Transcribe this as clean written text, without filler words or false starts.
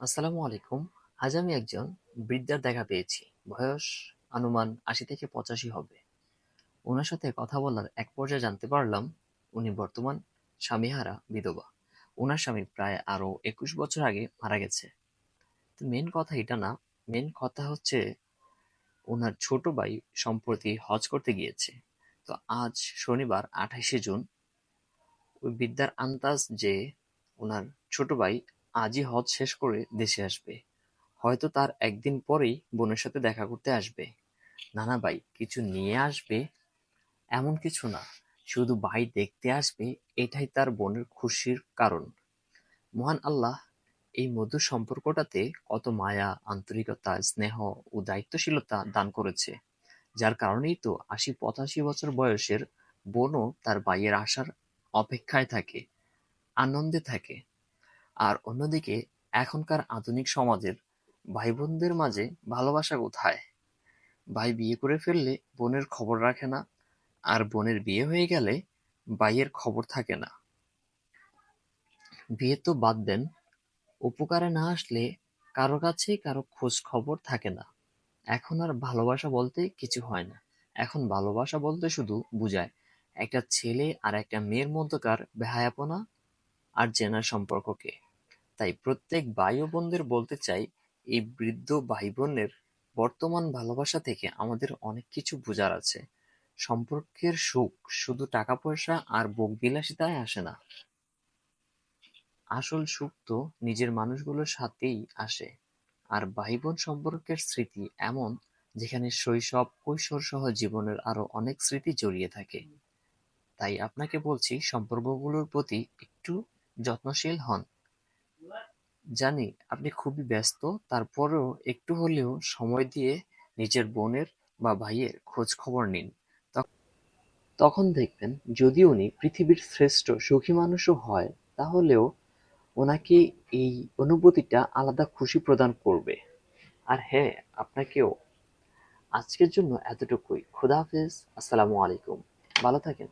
আসসালামু আলাইকুম। আজ আমি একজন বৃদ্ধার দেখা পেয়েছি। বয়স আনুমান ৮০ থেকে ৮৫ হবে। উনার সাথে কথা বলার এক পর্যায়ে জানতে পারলাম উনি বর্তমান স্বামীহারা বিধবা। উনার স্বামী প্রায় আরো ২১ বছর আগে মারা গেছে। তো মেন কথা এটা না, মেন কথা হচ্ছে উনার ছোট ভাই সম্প্রতি হজ করতে গিয়েছে। তো আজ শনিবার ২৮শে জুন ওই বৃদ্ধার আন্দাজ যে উনার ছোট ভাই আজই হজ শেষ করে দেশে আসবে। হয়তো তার একদিন পরেই বোনের সাথে দেখা করতে আসবে। না না ভাই, কিছু নিয়ে আসবে এমন কিছু না, শুধু ভাই দেখতে আসবে, এটাই তার বোনের খুশির কারণ। মহান আল্লাহ এই মধুর সম্পর্কটাতে কত মায়া, আন্তরিকতা, স্নেহ ও দায়িত্বশীলতা দান করেছে, যার কারণেই তো ৮০-৮৫ বছর বয়সের বোনও তার ভাইয়ের আসার অপেক্ষায় থাকে, আনন্দে থাকে। আর অন্যদিকে এখনকার আধুনিক সমাজের ভাই বোনদের মাঝে ভালোবাসা কোথায়? ভাই বিয়ে করে ফেললে বোনের খবর রাখে না, আর বোনের বিয়ে হয়ে গেলে ভাইয়ের খবর থাকে না। বিয়ে তো বাদ দেন, উপকারে না আসলে কারো কাছেই কারো খোঁজ খবর থাকে না। এখন আর ভালোবাসা বলতে কিছু হয় না। এখন ভালোবাসা বলতে শুধু বুঝায় একটা ছেলে আর একটা মেয়ের মধ্যকার বেহায়াপনা আর চেনার সম্পর্ককে। তাই প্রত্যেক ভাই ও বোনদের বলতে চাই, এই বৃদ্ধ ভাই বোনের বর্তমান ভালোবাসা থেকে আমাদের অনেক কিছু বোঝার আছে। সম্পর্কের সুখ শুধু টাকা পয়সা আর ভোগ বিলাসিতায় আসে না। আসল সুখ তো নিজের মানুষগুলোর সাথেই আসে। আর ভাই বোন সম্পর্কের স্মৃতি এমন, যেখানে শৈশব, কৈশোর সহ জীবনের আরো অনেক স্মৃতি জড়িয়ে থাকে। তাই আপনাকে বলছি, সম্পর্কগুলোর প্রতি একটু যত্নশীল হন। জানি আপনি খুবই ব্যস্ত, তারপরেও একটু হলেও সময় দিয়ে নিজের বোনের বা ভাইয়ের খোঁজ খবর নিন। তখন দেখবেন, যদি উনি পৃথিবীর শ্রেষ্ঠ সুখী মানুষও হয়, তাহলেও ওনাকে এই অনুভূতিটা আলাদা খুশি প্রদান করবে। আর হ্যাঁ, আপনাকেও। আজকের জন্য এতটুকুই। খোদা হাফেজ। আসসালামু আলাইকুম। ভালো থাকেন।